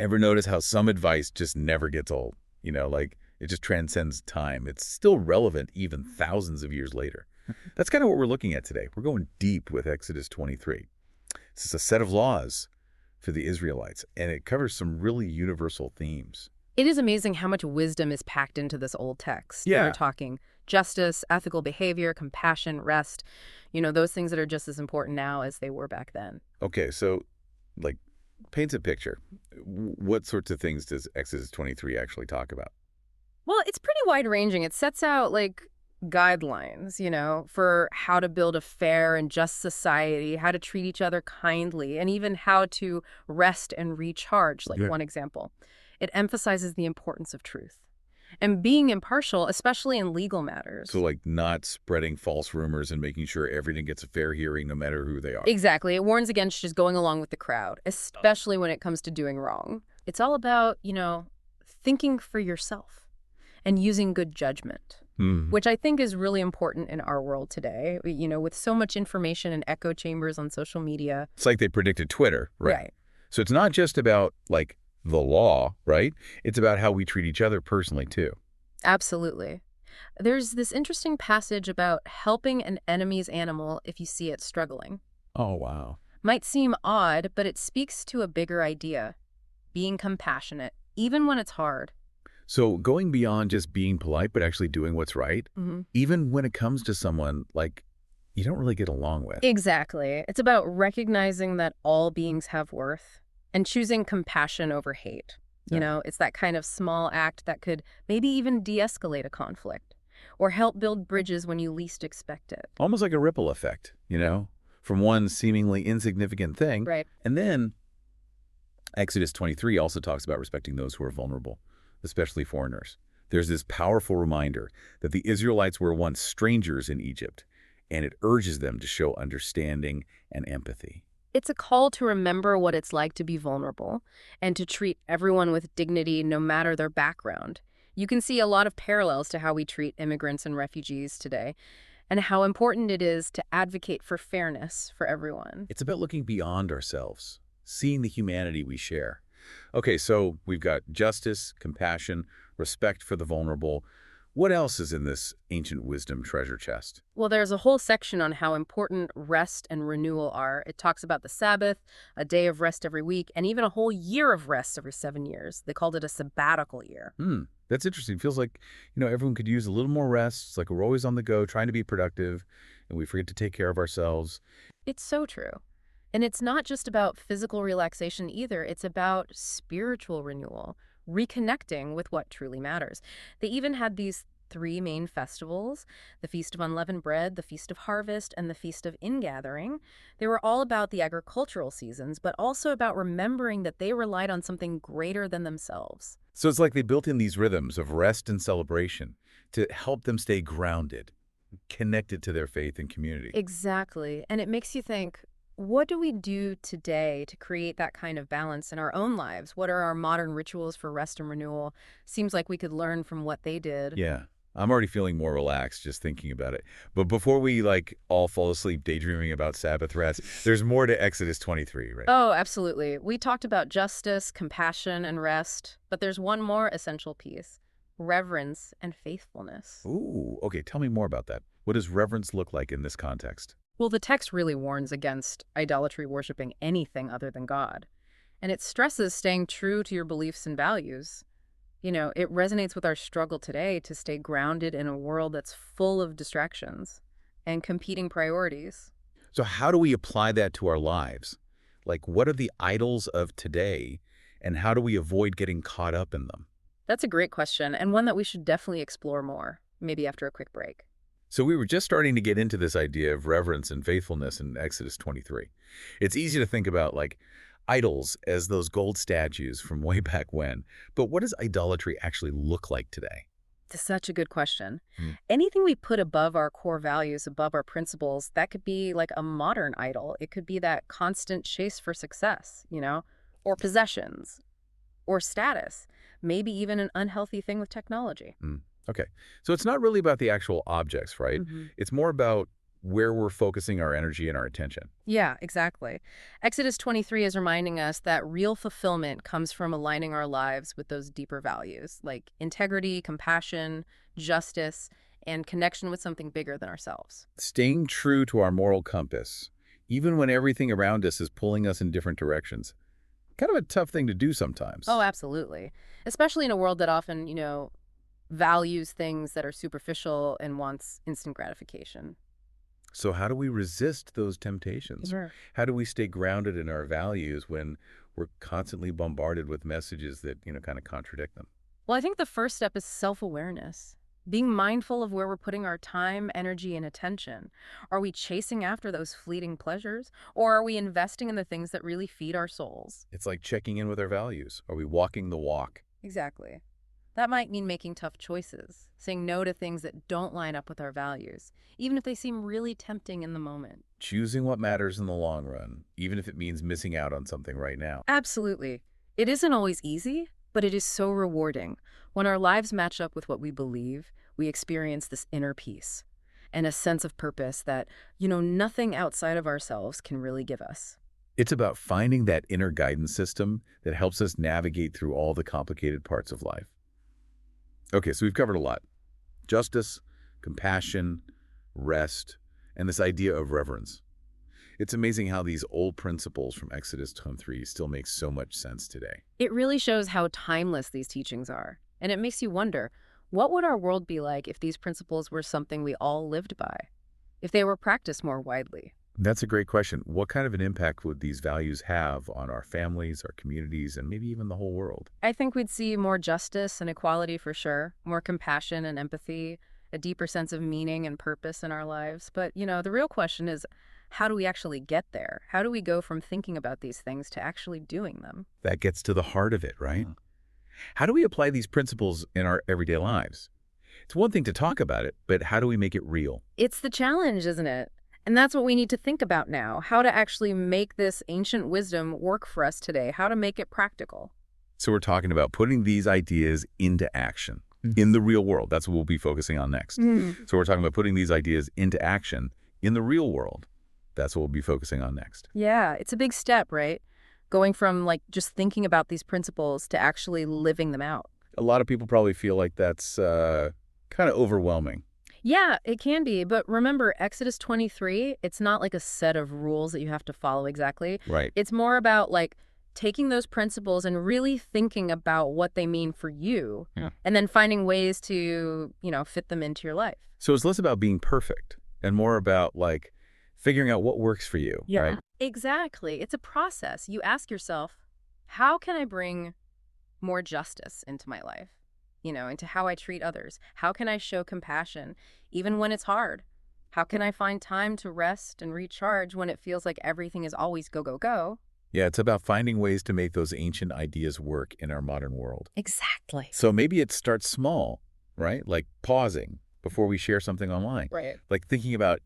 Ever notice how some advice just never gets old? Like it just transcends time. It's still relevant even thousands of years later. That's kind of what we're looking at today. We're going deep with Exodus 23. This is a set of laws for the Israelites, and it covers some really universal themes. It is amazing how much wisdom is packed into this old text. They were Yeah. talking justice, ethical behavior, compassion, rest, those things that are just as important now as they were back then. Okay, so like paints a picture. What sorts of things does Exodus 23 actually talk about? Well, it's pretty wide-ranging. It sets out, guidelines, for how to build a fair and just society, how to treat each other kindly, and even how to rest and recharge, like Yeah. one example. It emphasizes the importance of truth and being impartial, especially in legal So matters. like not spreading false rumors and making sure everything gets a fair hearing no matter who they are. Exactly. It warns against just going along with the crowd, especially when it comes to doing wrong. It's all about, thinking for yourself and using good judgment, Hmm. which I think is really important in our world today, with so much information and echo chambers on social media. It's like they predicted Twitter, right? Right. So it's not just about like the law, right? It's about how we treat each other personally too. Absolutely. There's this interesting passage about helping an enemy's animal if you see it struggling. Oh, wow. Might seem odd, but it speaks to a bigger idea, being compassionate, even when it's hard. So going beyond just being polite, but actually doing what's right, hmm even when it comes to someone like you don't really get along with. Exactly. It's about recognizing that all beings have worth and choosing compassion over hate. Yeah. It's that kind of small act that could maybe even de-escalate a conflict or help build bridges when you least expect it. Almost like a ripple effect, from one seemingly insignificant thing. Right. And then Exodus 23 also talks about respecting those who are vulnerable, especially foreigners. There's this powerful reminder that the Israelites were once strangers in Egypt, and it urges them to show understanding and empathy. It's a call to remember what it's like to be vulnerable and to treat everyone with dignity no matter their background. You can see a lot of parallels to how we treat immigrants and refugees today and how important it is to advocate for fairness for everyone. It's about looking beyond ourselves, seeing the humanity we share. Okay, so we've got justice, compassion, respect for the vulnerable. What else is in this ancient wisdom treasure chest? Well, there's a whole section on how important rest and renewal are. It talks about the Sabbath, a day of rest every week, and even a whole year of rest every 7 years. They called it a sabbatical year. That's interesting. Feels like, everyone could use a little more rest. It's like we're always on the go, trying to be productive, and we forget to take care of ourselves. It's so true. And it's not just about physical relaxation either. It's about spiritual renewal, reconnecting with what truly matters. They even had these three main festivals, the Feast of Unleavened Bread, the Feast of Harvest, and the Feast of Ingathering. They were all about the agricultural seasons, but also about remembering that they relied on something greater than themselves. So it's like they built in these rhythms of rest and celebration to help them stay grounded, connected to their faith and community. Exactly. And it makes you think, what do we do today to create that kind of balance in our own lives? What are our modern rituals for rest and renewal? Seems like we could learn from what they did. Yeah. I'm already feeling more relaxed just thinking about it. But before we all fall asleep daydreaming about Sabbath rest, there's more to Exodus 23, right? Oh, absolutely. We talked about justice, compassion, and rest, but there's one more essential piece, reverence and faithfulness. Ooh, okay. Tell me more about that. What does reverence look like in this context? Well, the text really warns against idolatry worshiping anything other than God. And it stresses staying true to your beliefs and values. It resonates with our struggle today to stay grounded in a world that's full of distractions and competing priorities. So how do we apply that to our lives? Like, what are the idols of today, and how do we avoid getting caught up in them? That's a great question, and one that we should definitely explore more, maybe after a quick break. So we were just starting to get into this idea of reverence and faithfulness in Exodus 23. It's easy to think about idols as those gold statues from way back when. But what does idolatry actually look like today? That's such a good question. Hmm. Anything we put above our core values, above our principles, that could be like a modern idol. It could be that constant chase for success, or possessions, or status, maybe even an unhealthy thing with technology. Okay. So it's not really about the actual objects, right? hmm It's more about where we're focusing our energy and our attention. Yeah, exactly. Exodus 23 is reminding us that real fulfillment comes from aligning our lives with those deeper values, like integrity, compassion, justice, and connection with something bigger than ourselves. Staying true to our moral compass, even when everything around us is pulling us in different directions. Kind of a tough thing to do Oh, sometimes. absolutely. Especially in a world that often, values things that are superficial and wants instant gratification. So how do we resist those temptations? Sure. How do we stay grounded in our values when we're constantly bombarded with messages that, kind of contradict them? Well, I think the first step is self-awareness. Being mindful of where we're putting our time, energy, and attention. Are we chasing after those fleeting pleasures, or are we investing in the things that really feed our souls? It's like checking in with our values. Are we walking the walk? Exactly. That might mean making tough choices, saying no to things that don't line up with our values, even if they seem really tempting in the moment. Choosing what matters in the long run, even if it means missing out on something right now. Absolutely. It isn't always easy, but it is so rewarding. When our lives match up with what we believe, we experience this inner peace and a sense of purpose that, nothing outside of ourselves can really give us. It's about finding that inner guidance system that helps us navigate through all the complicated parts of life. Okay, so we've covered a lot. Justice, compassion, rest, and this idea of reverence. It's amazing how these old principles from Exodus 23 still make so much sense today. It really shows how timeless these teachings are. And it makes you wonder, what would our world be like if these principles were something we all lived by? If they were practiced more widely? That's a great question. What kind of an impact would these values have on our families, our communities, and maybe even the whole world? I think we'd see more justice and equality for sure, more compassion and empathy, a deeper sense of meaning and purpose in our lives. But, the real question is, how do we actually get there? How do we go from thinking about these things to actually doing them? That gets to the heart of it, right? How do we apply these principles in our everyday lives? It's one thing to talk about it, but how do we make it real? It's the challenge, isn't it? And that's what we need to think about now, how to actually make this ancient wisdom work for us today, how to make it practical. So we're talking about putting these ideas into action in the real world. That's what we'll be focusing on next. So we're talking about putting these ideas into action in the real world. That's what we'll be focusing on next. Yeah, it's a big step, right? Going from just thinking about these principles to actually living them out. A lot of people probably feel like that's kind of overwhelming. Yeah, it can be. But remember, Exodus 23, it's not like a set of rules that you have to follow exactly. Right. It's more about taking those principles and really thinking about what they mean for you, Yeah. and then finding ways to, fit them into your life. So it's less about being perfect and more about figuring out what works for you, right? Exactly. It's a process. You ask yourself, how can I bring more justice into my life? Into how I treat others. How can I show compassion, even when it's hard? How can I find time to rest and recharge when it feels like everything is always go, go, go? Yeah, it's about finding ways to make those ancient ideas work in our modern world. Exactly. So maybe it starts small, right? Like pausing before we share something online. Right. Like thinking about,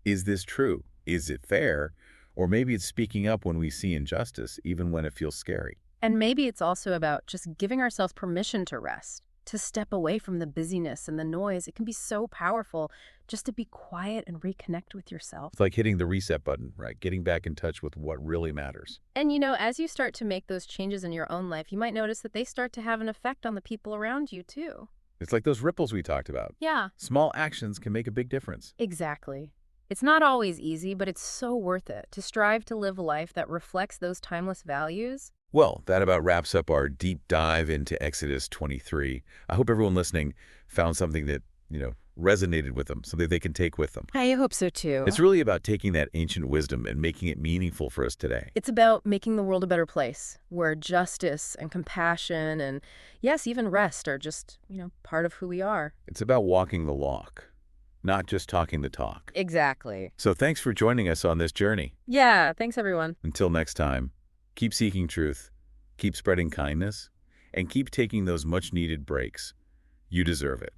is this true? Is it fair? Or maybe it's speaking up when we see injustice, even when it feels scary. And maybe it's also about just giving ourselves permission to rest, to step away from the busyness and the noise. It can be so powerful just to be quiet and reconnect with yourself. It's like hitting the reset button, right? Getting back in touch with what really matters. And as you start to make those changes in your own life, you might notice that they start to have an effect on the people around you too. It's like those ripples we talked about. Yeah, Small actions can make a big difference. exactly. It's not always easy, but it's so worth it to strive to live a life that reflects those timeless values. Well, that about wraps up our deep dive into Exodus 23. I hope everyone listening found something that, resonated with them, something they can take with them. I hope so too. It's really about taking that ancient wisdom and making it meaningful for us today. It's about making the world a better place where justice and compassion and, yes, even rest are just, part of who we are. It's about walking the walk, not just talking the talk. Exactly. So thanks for joining us on this journey. Yeah, thanks everyone. Until next time, keep seeking truth, keep spreading kindness, and keep taking those much-needed breaks. You deserve it.